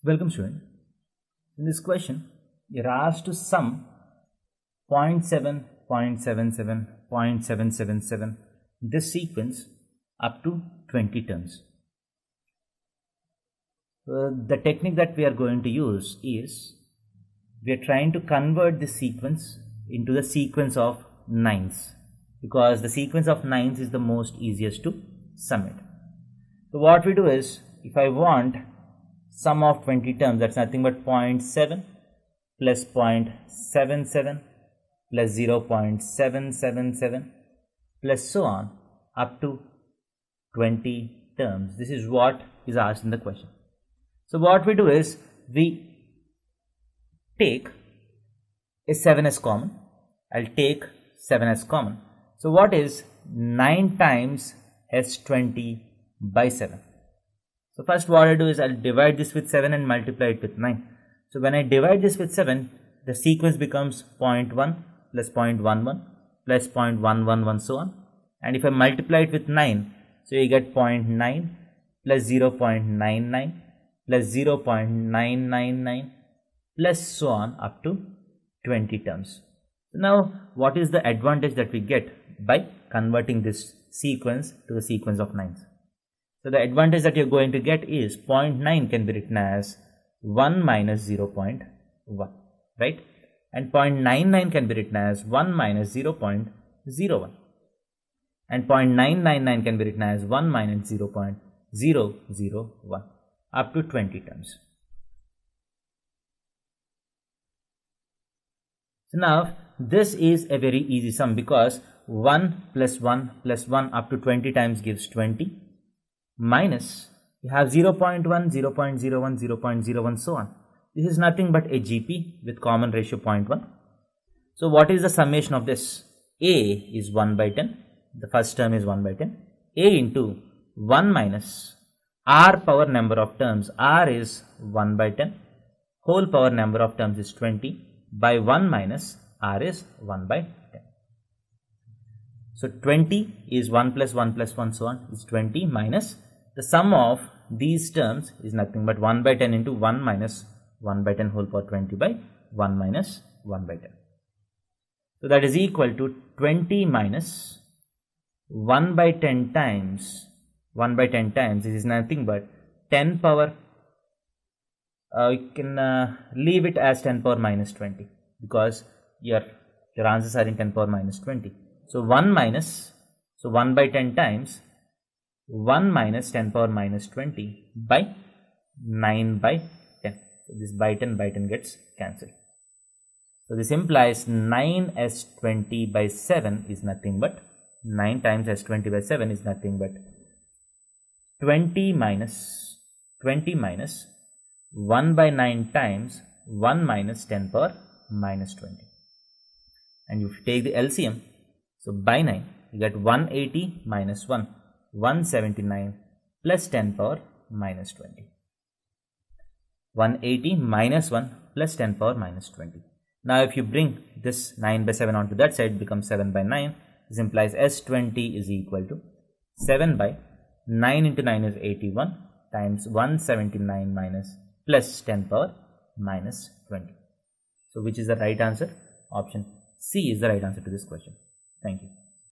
Welcome student. In this question, you are asked to sum 0.7, 0.77, 0.777 this sequence up to 20 terms. The technique that we are going to use is we are trying to convert this sequence into the sequence of nines, because the sequence of nines is the most easiest to sum it. So what we do is, if I want sum of 20 terms, that's nothing but 0.7 plus 0.77 plus 0.777 plus so on up to 20 terms. This is what is asked in the question. So what we do is we take a 7 as common. I'll take 7 as common. So what is 9 times S20 by 7? So first what I do is I'll divide this with 7 and multiply it with 9. So when I divide this with 7, the sequence becomes 0.1 plus 0.11 plus 0.111 so on. And if I multiply it with 9, so you get 0.9 plus 0.99 plus 0.999 plus so on up to 20 terms. So now what is the advantage that we get by converting this sequence to the sequence of nines? So the advantage that you're going to get is 0.9 can be written as 1 minus 0.1, right? And 0.99 can be written as 1 minus 0.01. And 0.999 can be written as 1 minus 0.001 up to 20 terms. So now this is a very easy sum, because 1 plus 1 plus 1 up to 20 times gives 20. Minus, you have 0.1, 0.01, 0.01 so on. This is nothing but a GP with common ratio 0.1. So what is the summation of this? A is 1 by 10. The first term is 1 by 10. A into 1 minus R power number of terms. R is 1 by 10. Whole power number of terms is 20 by 1 minus R is 1 by 10. So 20 is 1 plus 1 plus 1 so on is 20 minus the sum of these terms is nothing but 1 by 10 into 1 minus 1 by 10 whole power 20 by 1 minus 1 by 10. So that is equal to 20 minus 1 by 10 times 1 by 10 times. This is nothing but 10 power. You can leave it as 10 power minus 20, because your answers are in 10 power minus 20. So 1 minus, so 1 by 10 times 1 minus 10 power minus 20 by 9 by 10. So this by 10 gets cancelled. So this implies 9 S20 by 7 is nothing but 9 times S20 by 7 is nothing but 20 minus 1 by 9 times 1 minus 10 power minus 20. And if you take the LCM, so by 9 you get 180 minus 1, 179 plus 10 power minus 20. 180 minus 1 plus 10 power minus 20. Now if you bring this 9 by 7 onto that side, it becomes 7 by 9. This implies S20 is equal to 7 by 9 into 9 is 81 times 179 minus plus 10 power minus 20. So which is the right answer? Option C is the right answer to this question. Thank you.